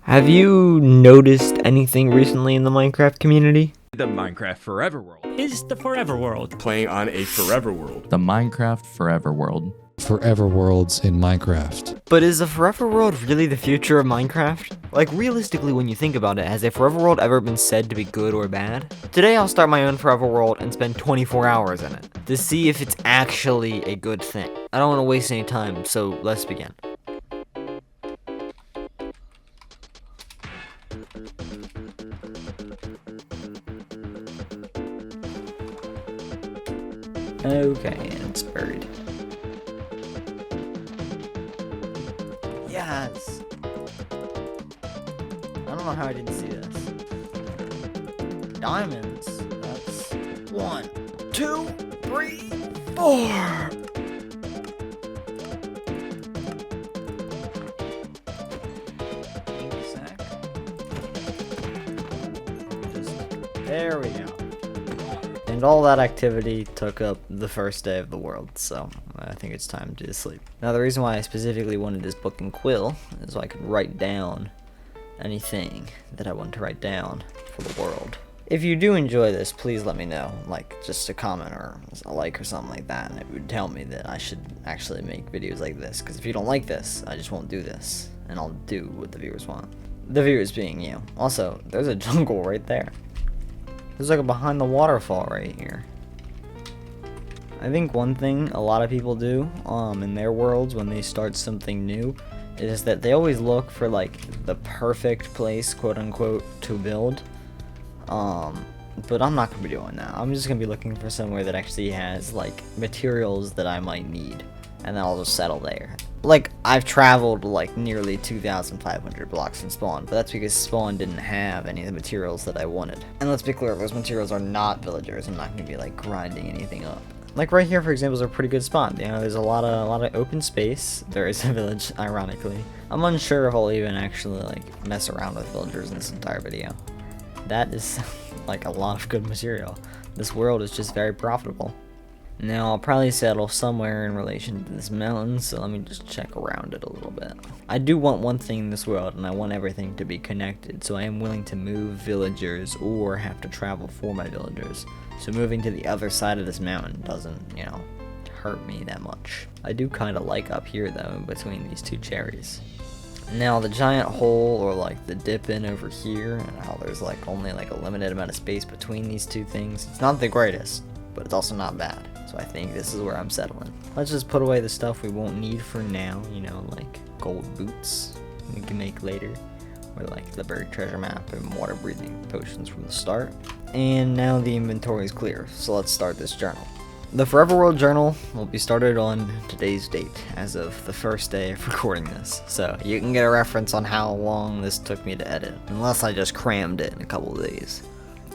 Have you noticed anything recently in the Minecraft community? The Minecraft Forever World is the forever world. Playing on a forever world. The Minecraft Forever World. Forever worlds in Minecraft. But is the forever world really the future of Minecraft? Like, realistically, when you think about it, has a forever world ever been said to be good or bad? Today I'll start my own forever world and spend 24 hours in it to see if it's actually a good thing. I don't want to waste any time, so let's begin. Okay, and it's buried. Yes! I don't know how I didn't see this. Diamonds. That's 1, 2, 3, 4! There we go. And all that activity took up the first day of the world, so I think it's time to sleep. Now, the reason why I specifically wanted this book and quill is so I could write down anything that I want to write down for the world. If you do enjoy this, please let me know, like just a comment or a like or something like that, and it would tell me that I should actually make videos like this, because if you don't like this, I just won't do this, and I'll do what the viewers want. The viewers being you. Also, there's a jungle right there. There's like a behind the waterfall right here. I think one thing a lot of people do in their worlds when they start something new is that they always look for like the perfect place, quote unquote, to build. But I'm not gonna be doing that. I'm just gonna be looking for somewhere that actually has like materials that I might need, and then I'll just settle there. Like, I've traveled like nearly 2,500 blocks from spawn, but that's because spawn didn't have any of the materials that I wanted. And let's be clear, those materials are not villagers. I'm not gonna be like grinding anything up. Like right here, for example, is a pretty good spot. You know, there's a lot of open space. There is a village, ironically. I'm unsure if I'll even actually like mess around with villagers in this entire video. That is like a lot of good material. This world is just very profitable. Now, I'll probably settle somewhere in relation to this mountain, so let me just check around it a little bit. I do want one thing in this world, and I want everything to be connected, so I am willing to move villagers or have to travel for my villagers. So moving to the other side of this mountain doesn't, you know, hurt me that much. I do kind of like up here, though, in between these two cherries. Now, the giant hole, or like the dip in over here, and how there's like only like a limited amount of space between these two things, it's not the greatest, but it's also not bad. So I think this is where I'm settling. Let's just put away the stuff we won't need for now, you know, like gold boots we can make later, or like the buried treasure map and water breathing potions from the start. And now the inventory is clear, so let's start this journal. The Forever World journal will be started on today's date, as of the first day of recording this, so you can get a reference on how long this took me to edit, unless I just crammed it in a couple of days.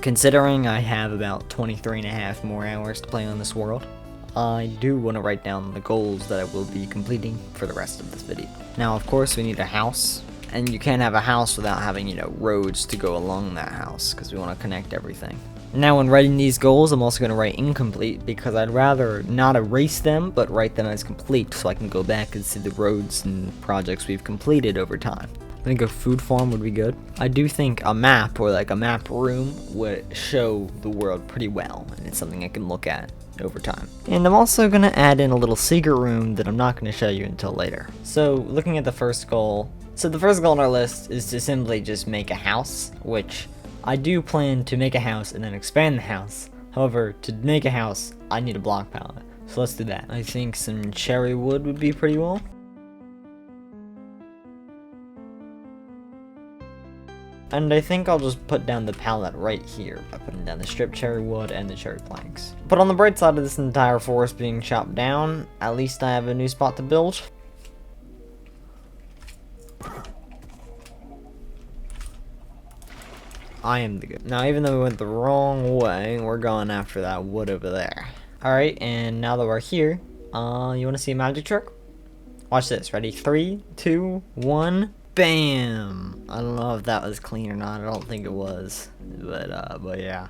Considering I have about 23.5 more hours to play on this world, I do want to write down the goals that I will be completing for the rest of this video. Now, of course, we need a house, and you can't have a house without having, you know, roads to go along that house, because we want to connect everything. Now, when writing these goals, I'm also going to write incomplete, because I'd rather not erase them, but write them as complete, so I can go back and see the roads and projects we've completed over time. I think a food farm would be good. I do think a map, or like a map room, would show the world pretty well, and it's something I can look at over time. And I'm also going to add in a little secret room that I'm not going to show you until later. So, looking at the first goal, the first goal on our list is to simply just make a house, which I do plan to make a house and then expand the house. However, to make a house, I need a block palette, so let's do that. I think some cherry wood would be pretty well. And I think I'll just put down the palette right here by putting down the stripped cherry wood and the cherry planks. But on the bright side of this entire forest being chopped down, at least I have a new spot to build. I am the good. Now, even though we went the wrong way, we're going after that wood over there. Alright, and now that we're here, you want to see a magic trick? Watch this. Ready? 3, 2, 1... Bam! I don't know if that was clean or not. I don't think it was. But yeah.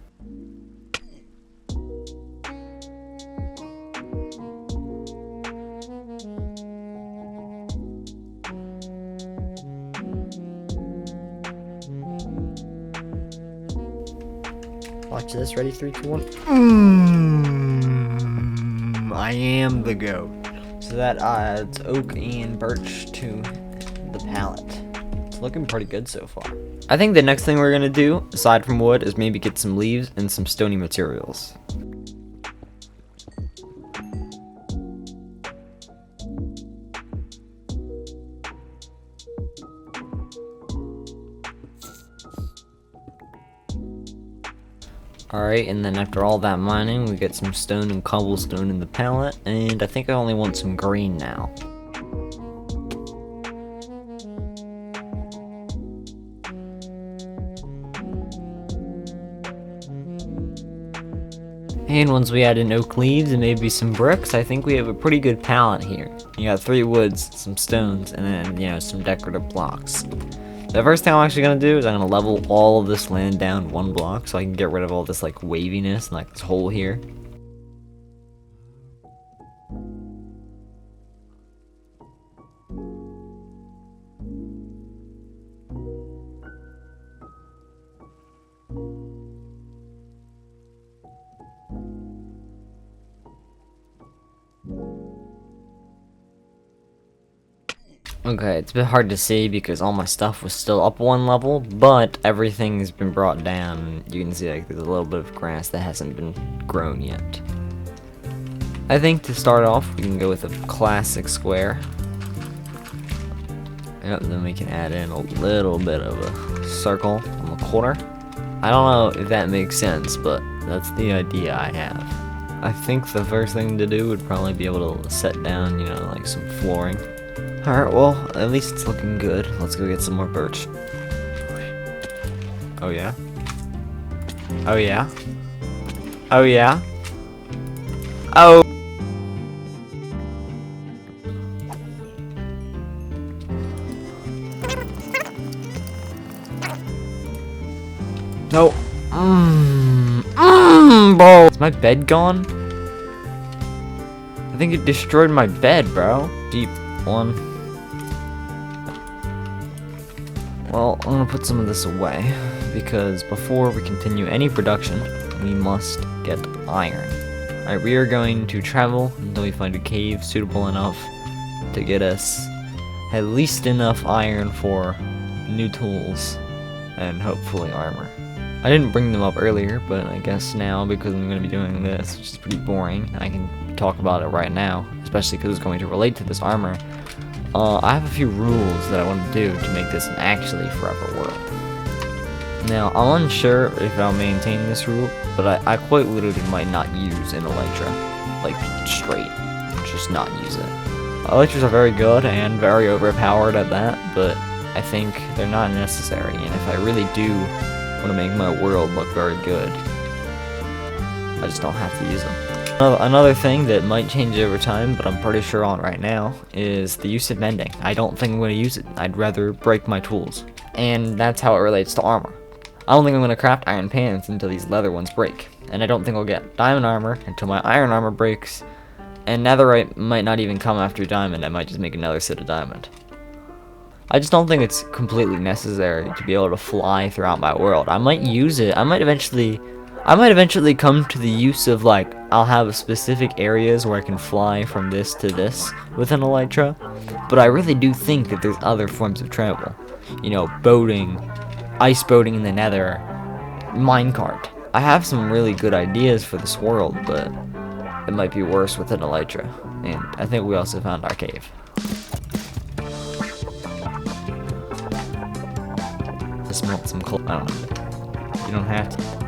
Watch this. Ready? 3, 2, 1. I am the goat. So that adds oak and birch to the palette. It's looking pretty good so far. I think the next thing we're gonna do, aside from wood, is maybe get some leaves and some stony materials. Alright, and then after all that mining, we get some stone and cobblestone in the palette, and I think I only want some green now. And once we add in oak leaves and maybe some bricks, I think we have a pretty good palette here. You got 3 woods, some stones, and then, you know, some decorative blocks. The first thing I'm actually going to do is I'm going to level all of this land down 1 block so I can get rid of all this like waviness and like this hole here. Okay, it's a bit hard to see because all my stuff was still up 1 level, but everything has been brought down. You can see like there's a little bit of grass that hasn't been grown yet. I think to start off, we can go with a classic square. Yep, then we can add in a little bit of a circle on the corner. I don't know if that makes sense, but that's the idea I have. I think the first thing to do would probably be able to set down, you know, like some flooring. Alright, well, at least it's looking good. Let's go get some more birch. Oh yeah? Oh yeah? Oh yeah? Oh! No! Bro! Is my bed gone? I think it destroyed my bed, bro. Deep 1. Well, I'm gonna put some of this away, because before we continue any production, we must get iron. Alright, we are going to travel until we find a cave suitable enough to get us at least enough iron for new tools and hopefully armor. I didn't bring them up earlier, but I guess now, because I'm going to be doing this, which is pretty boring, I can talk about it right now, especially because it's going to relate to this armor. I have a few rules that I want to do to make this an actually forever world. Now, I'm unsure if I'll maintain this rule, but I quite literally might not use an Elytra, like straight, just not use it. Elytras are very good and very overpowered at that, but I think they're not necessary, and if I really do want to make my world look very good, I just don't have to use them. Another thing that might change over time, but I'm pretty sure on right now, is the use of mending. I don't think I'm going to use it. I'd rather break my tools. And that's how it relates to armor. I don't think I'm going to craft iron pants until these leather ones break. And I don't think I'll get diamond armor until my iron armor breaks. And netherite might not even come after diamond. I might just make another set of diamond. I just don't think it's completely necessary to be able to fly throughout my world. I might use it. I might eventually come to the use of, like, I'll have specific areas where I can fly from this to this with an Elytra, but I really do think that there's other forms of travel. You know, boating, ice boating in the nether, minecart. I have some really good ideas for this world, but it might be worse with an Elytra. And I think we also found our cave. Let's melt some coal. I don't know. You don't have to.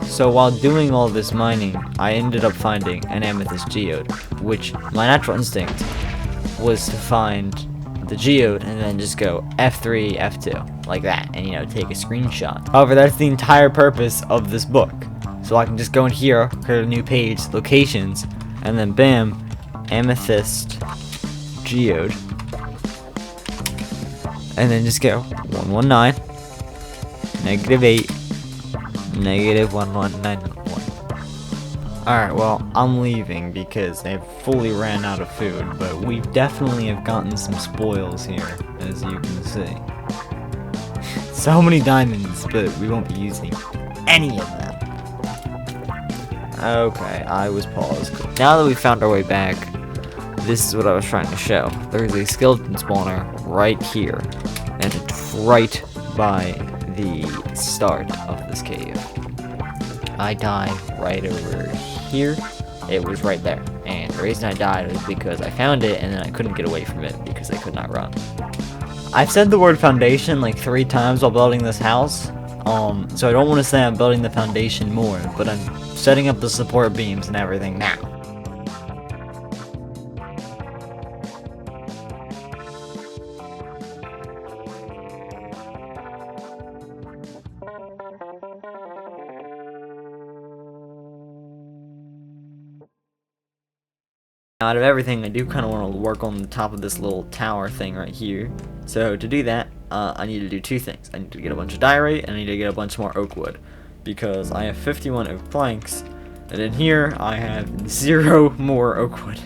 So while doing all this mining, I ended up finding an amethyst geode, which my natural instinct was to find the geode and then just go F3, F2, like that, and, you know, take a screenshot. However, that's the entire purpose of this book. So I can just go in here, create a new page, locations, and then bam, amethyst geode. And then just go 119, -8, -1191. Alright, well, I'm leaving because they've fully ran out of food, but we definitely have gotten some spoils here, as you can see. So many diamonds, but we won't be using any of them. Okay, I was paused. Now that we found our way back, this is what I was trying to show. There's a skeleton spawner right here, and it's right by the start of this cave. I died right over here. It was right there, and the reason I died was because I found it and then I couldn't get away from it because I could not run. I've said the word foundation like 3 times while building this house, so I don't want to say I'm building the foundation more, but I'm setting up the support beams and everything now. Out of everything, I do kind of want to work on the top of this little tower thing right here. So to do that, I need to do 2 things. I need to get a bunch of diorite, and I need to get a bunch more oak wood. Because I have 51 oak planks, and in here, I have 0 more oak wood.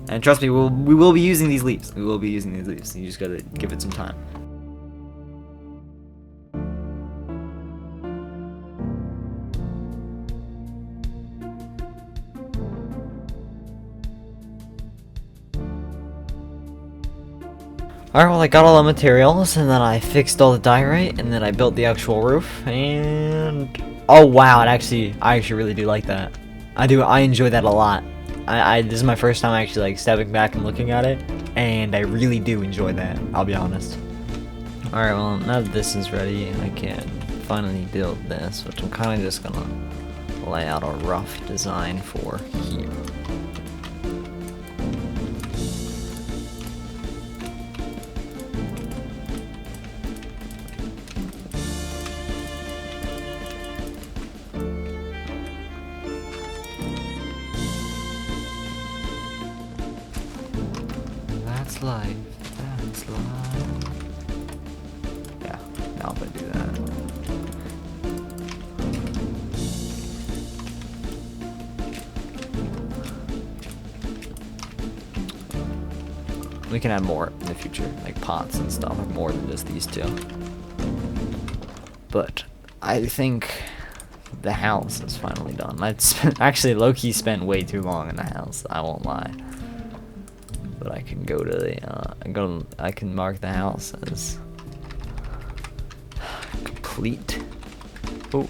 And trust me, we will be using these leaves. We will be using these leaves. You just gotta give it some time. Alright, well, I got all the materials, and then I fixed all the diorite, and then I built the actual roof, and... oh, wow, I actually really do like that. I enjoy that a lot. This is my first time actually, like, stepping back and looking at it, and I really do enjoy that, I'll be honest. Alright, well, now that this is ready, I can finally build this, which I'm kind of just gonna lay out a rough design for here. That's life. That's life. Yeah, now if I do that. We can add more in the future, like pots and stuff, like more than just these 2. But I think the house is finally done. Actually, low-key spent way too long in the house, I won't lie. But I can go to the, I can mark the house as complete. Oh.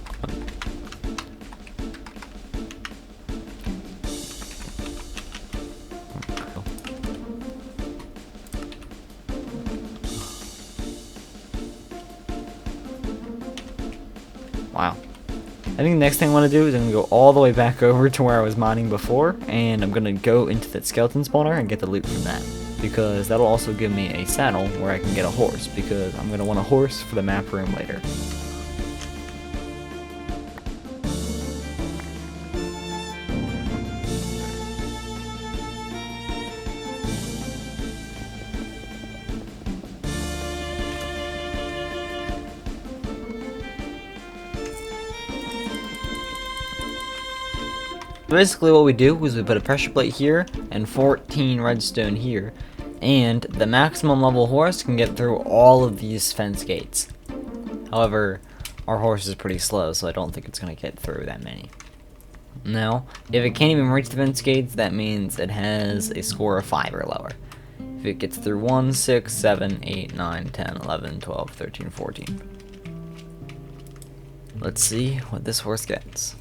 Wow. I think the next thing I want to do is I'm going to go all the way back over to where I was mining before, and I'm going to go into that skeleton spawner and get the loot from that. Because that'll also give me a saddle where I can get a horse, because I'm going to want a horse for the map room later. Basically what we do is we put a pressure plate here and 14 redstone here, and the maximum level horse can get through all of these fence gates. However, our horse is pretty slow, so I don't think it's going to get through that many. Now, if it can't even reach the fence gates, that means it has a score of 5 or lower. If it gets through 1, 6, 7, 8, 9, 10, 11, 12, 13, 14. Let's see what this horse gets.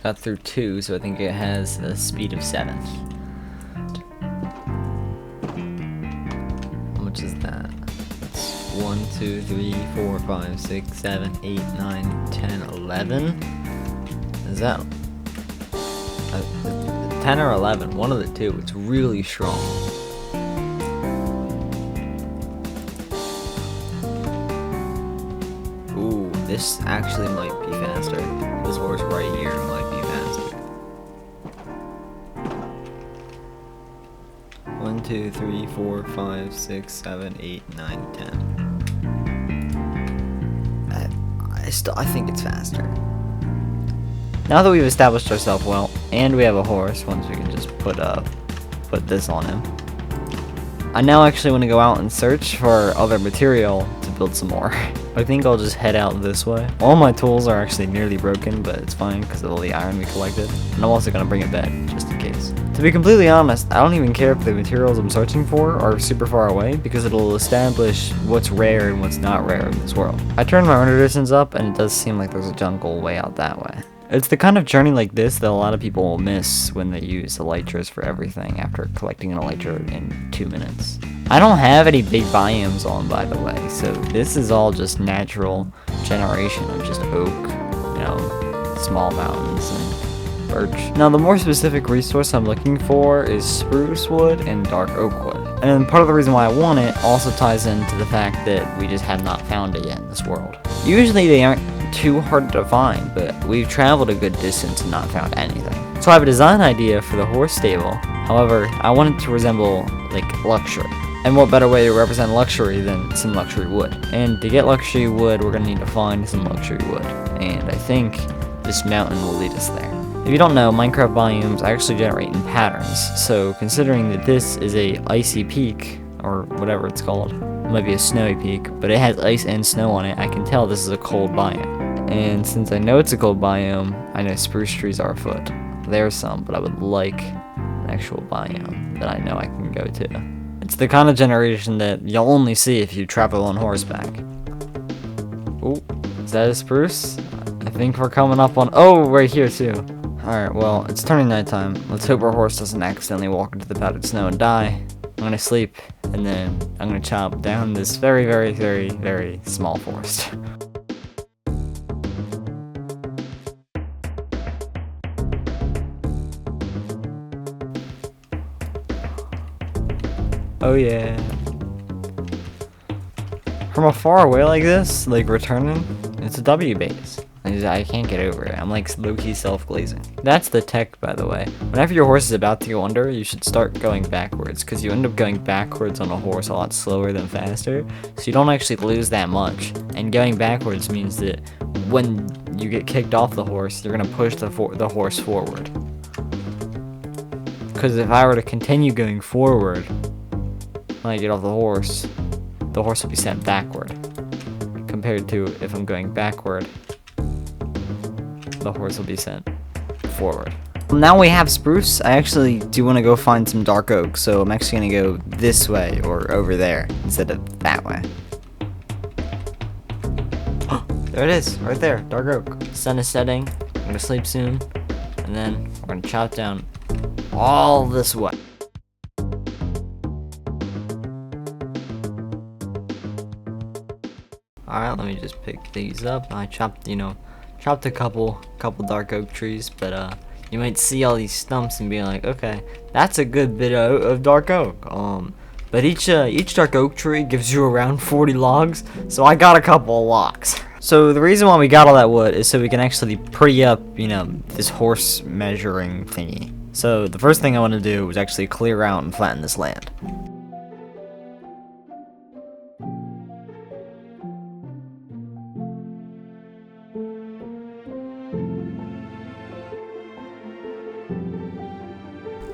Got through 2, so I think it has a speed of 7. How much is that? That's 1, 2, 3, 4, 5, 6, 7, 8, 9, 10, 11. Is that 10 or 11? One of the 2. It's really strong. Ooh, this actually might be faster. This horse right here might be faster. 1, 2, 3, 4, 5, 6, 7, 8, 9, 10. I think it's faster. Now that we've established ourselves well, and we have a horse, once we can just put this on him, I now actually want to go out and search for other material to build some more. I think I'll just head out this way. All my tools are actually nearly broken, but it's fine because of all the iron we collected. And I'm also going to bring it back, just in case. To be completely honest, I don't even care if the materials I'm searching for are super far away, because it'll establish what's rare and what's not rare in this world. I turned my render distance up, and it does seem like there's a jungle way out that way. It's the kind of journey like this that a lot of people will miss when they use elytras for everything after collecting an elytra in 2 minutes. I don't have any big biomes on, by the way, so this is all just natural generation of just oak, you know, small mountains and birch. Now the more specific resource I'm looking for is spruce wood and dark oak wood. And part of the reason why I want it also ties into the fact that we just have not found it yet in this world. Usually they aren't too hard to find, but we've traveled a good distance and not found anything. So I have a design idea for the horse stable. However, I want it to resemble like luxury. And what better way to represent luxury than some luxury wood? And to get luxury wood, we're gonna need to find some luxury wood. And I think this mountain will lead us there. If you don't know, Minecraft biomes actually generate in patterns. So considering that this is a icy peak, or whatever it's called, it might be a snowy peak, but it has ice and snow on it, I can tell this is a cold biome. And since I know it's a cold biome, I know spruce trees are afoot. There's some, but I would like an actual biome that I know I can go to. It's the kind of generation that you'll only see if you travel on horseback. Oh, is that a spruce? I think we're coming up on... Oh, right here too. Alright, well, it's turning nighttime. Let's hope our horse doesn't accidentally walk into the powdered snow and die. I'm gonna sleep, and then I'm gonna chop down this very, very, very, very small forest. Oh yeah. From afar away like this, like returning, it's a W base. I can't get over it. I'm like low-key self-glazing. That's the tech, by the way. Whenever your horse is about to go under, you should start going backwards, because you end up going backwards on a horse a lot slower than faster, so you don't actually lose that much. And going backwards means that when you get kicked off the horse, you're gonna push the horse forward. Because if I were to continue going forward, when I get off the horse will be sent backward. Compared to if I'm going backward, the horse will be sent forward. Now we have spruce. I actually do want to go find some dark oak, so I'm actually going to go this way or over there instead of that way. There it is, right there, dark oak. Sun is setting, I'm going to sleep soon, and then we're going to chop down all this way. Alright, let me just pick these up. I chopped a couple dark oak trees, but you might see all these stumps and be like, okay, that's a good bit of dark oak. But each dark oak tree gives you around 40 logs, so I got a couple of logs. So the reason why we got all that wood is so we can actually pretty up, this horse measuring thingy. So the first thing I want to do is actually clear out and flatten this land.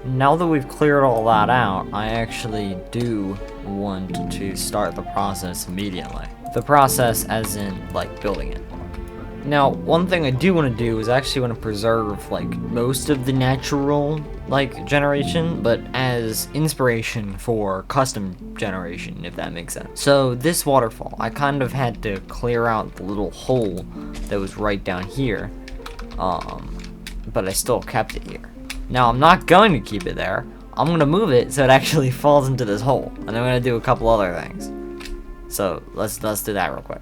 Now that we've cleared all that out, I actually do want to start the process immediately. The process as in, like, building it. Now, one thing I do want to do is actually want to preserve, like, most of the natural, like, generation, but as inspiration for custom generation, if that makes sense. So, this waterfall, I kind of had to clear out the little hole that was right down here, but I still kept it here. Now, I'm not going to keep it there. I'm going to move it so it actually falls into this hole. And I'm going to do a couple other things. So, let's do that real quick.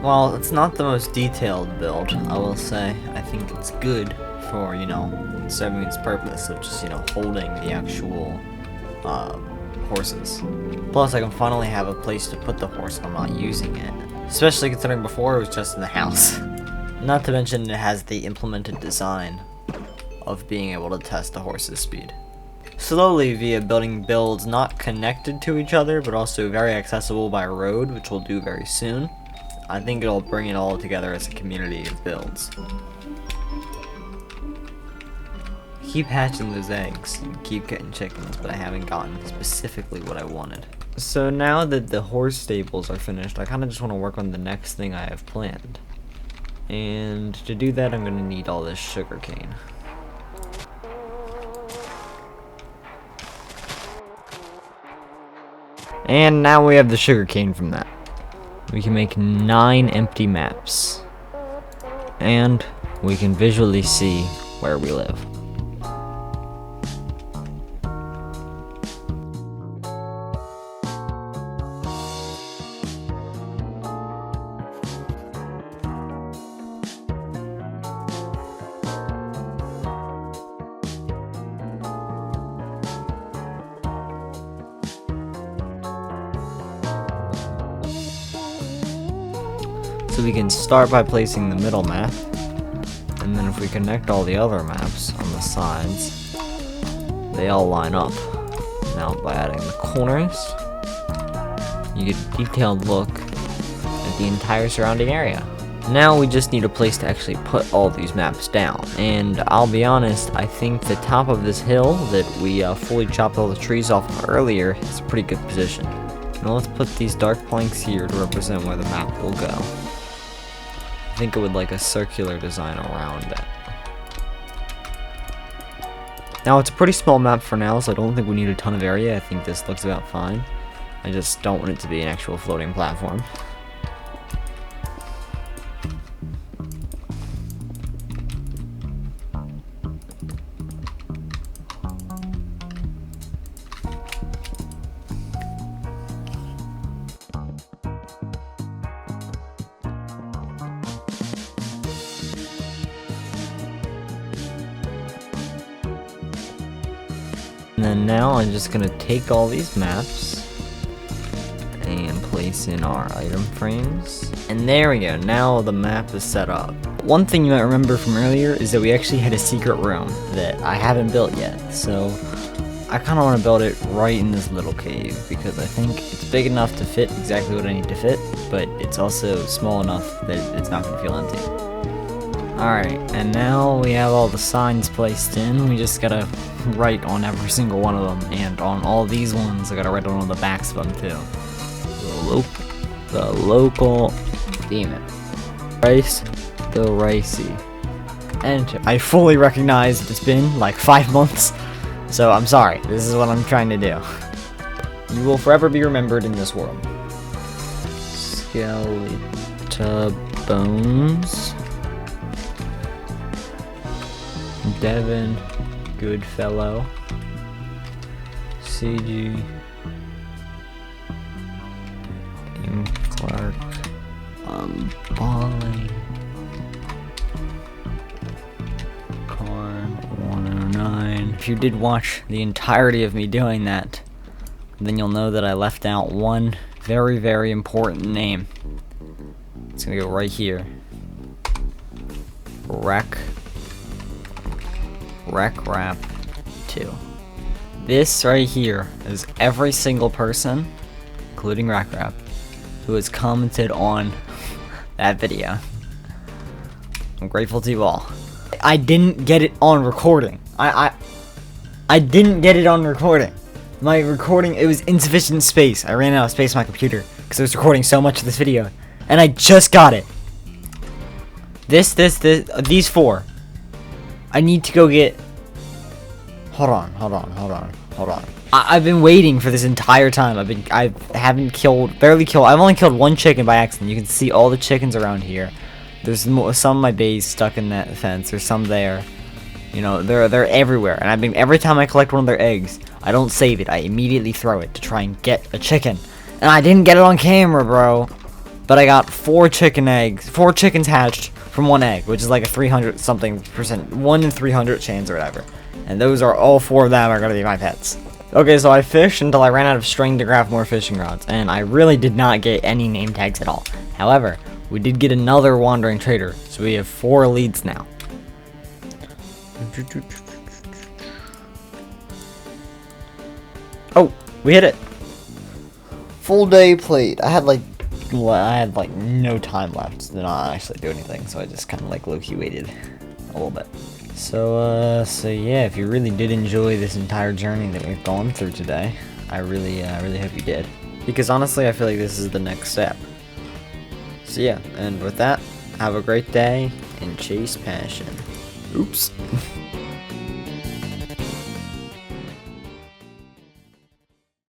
Well, it's not the most detailed build, I will say. I think it's good for, serving its purpose of just, holding the actual, horses. Plus, I can finally have a place to put the horse if I'm not using it. Especially considering before it was just in the house. Not to mention it has the implemented design of being able to test the horse's speed. slowly via building builds not connected to each other, but also very accessible by road, which we'll do very soon. I think it'll bring it all together as a community of builds. Keep hatching those eggs and keep getting chickens, but I haven't gotten specifically what I wanted. So now that the horse stables are finished, I kind of just want to work on the next thing I have planned. And to do that, I'm going to need all this sugarcane. And now we have the sugarcane from that. We can make 9 empty maps. And we can visually see where we live. So we can start by placing the middle map, and then if we connect all the other maps on the sides, they all line up. Now by adding the corners, you get a detailed look at the entire surrounding area. Now we just need a place to actually put all these maps down, and I'll be honest, I think the top of this hill that we fully chopped all the trees off of earlier is a pretty good position. Now let's put these dark planks here to represent where the map will go. I think it would like a circular design around it. Now it's a pretty small map for now, so I don't think we need a ton of area. I think this looks about fine. I just don't want it to be an actual floating platform. And then now I'm just gonna take all these maps and place in our item frames. And there we go, now the map is set up. One thing you might remember from earlier is that we actually had a secret room that I haven't built yet. So I kinda wanna build it right in this little cave because I think it's big enough to fit exactly what I need to fit, but it's also small enough that it's not gonna feel empty. Alright, and now we have all the signs placed in. We just gotta write on every single one of them, and on all these ones I gotta write on the backs of them too. The local demon. Rice the ricey. Enter. I fully recognize it's been like 5 months, so I'm sorry. This is what I'm trying to do. You will forever be remembered in this world. Skeleton bones. Devin, Goodfellow, CG, Clark, Balling, Corn 109. If you did watch the entirety of me doing that, then you'll know that I left out one very, very important name. It's gonna go right here. Rap 2. This right here is every single person, including Rap, who has commented on that video. I'm grateful to you all. I didn't get it on recording. I didn't get it on recording. My recording, it was insufficient space. I ran out of space on my computer because I was recording so much of this video, and I just got it. These 4. I need to go get... Hold on. I've been waiting for this entire time. I've only killed 1 chicken by accident. You can see all the chickens around here. There's some of my bays stuck in that fence. There's some there. You know, they're everywhere. And every time I collect one of their eggs, I don't save it. I immediately throw it to try and get a chicken. And I didn't get it on camera, bro. But I got 4 chickens hatched from 1 egg, which is like a 300-something%, 1 in 300 chance or whatever. And those are all 4 of them are gonna be my pets. Okay, so I fished until I ran out of string to craft more fishing rods, and I really did not get any name tags at all. However, we did get another wandering trader, so we have 4 leads now. Oh, we hit it. Full day played. I had like no time left to not actually do anything, so I just kind of like low-key waited a little bit. So yeah, if you really did enjoy this entire journey that we've gone through today, I really hope you did. Because honestly, I feel like this is the next step. So yeah, and with that, have a great day and chase passion. Oops.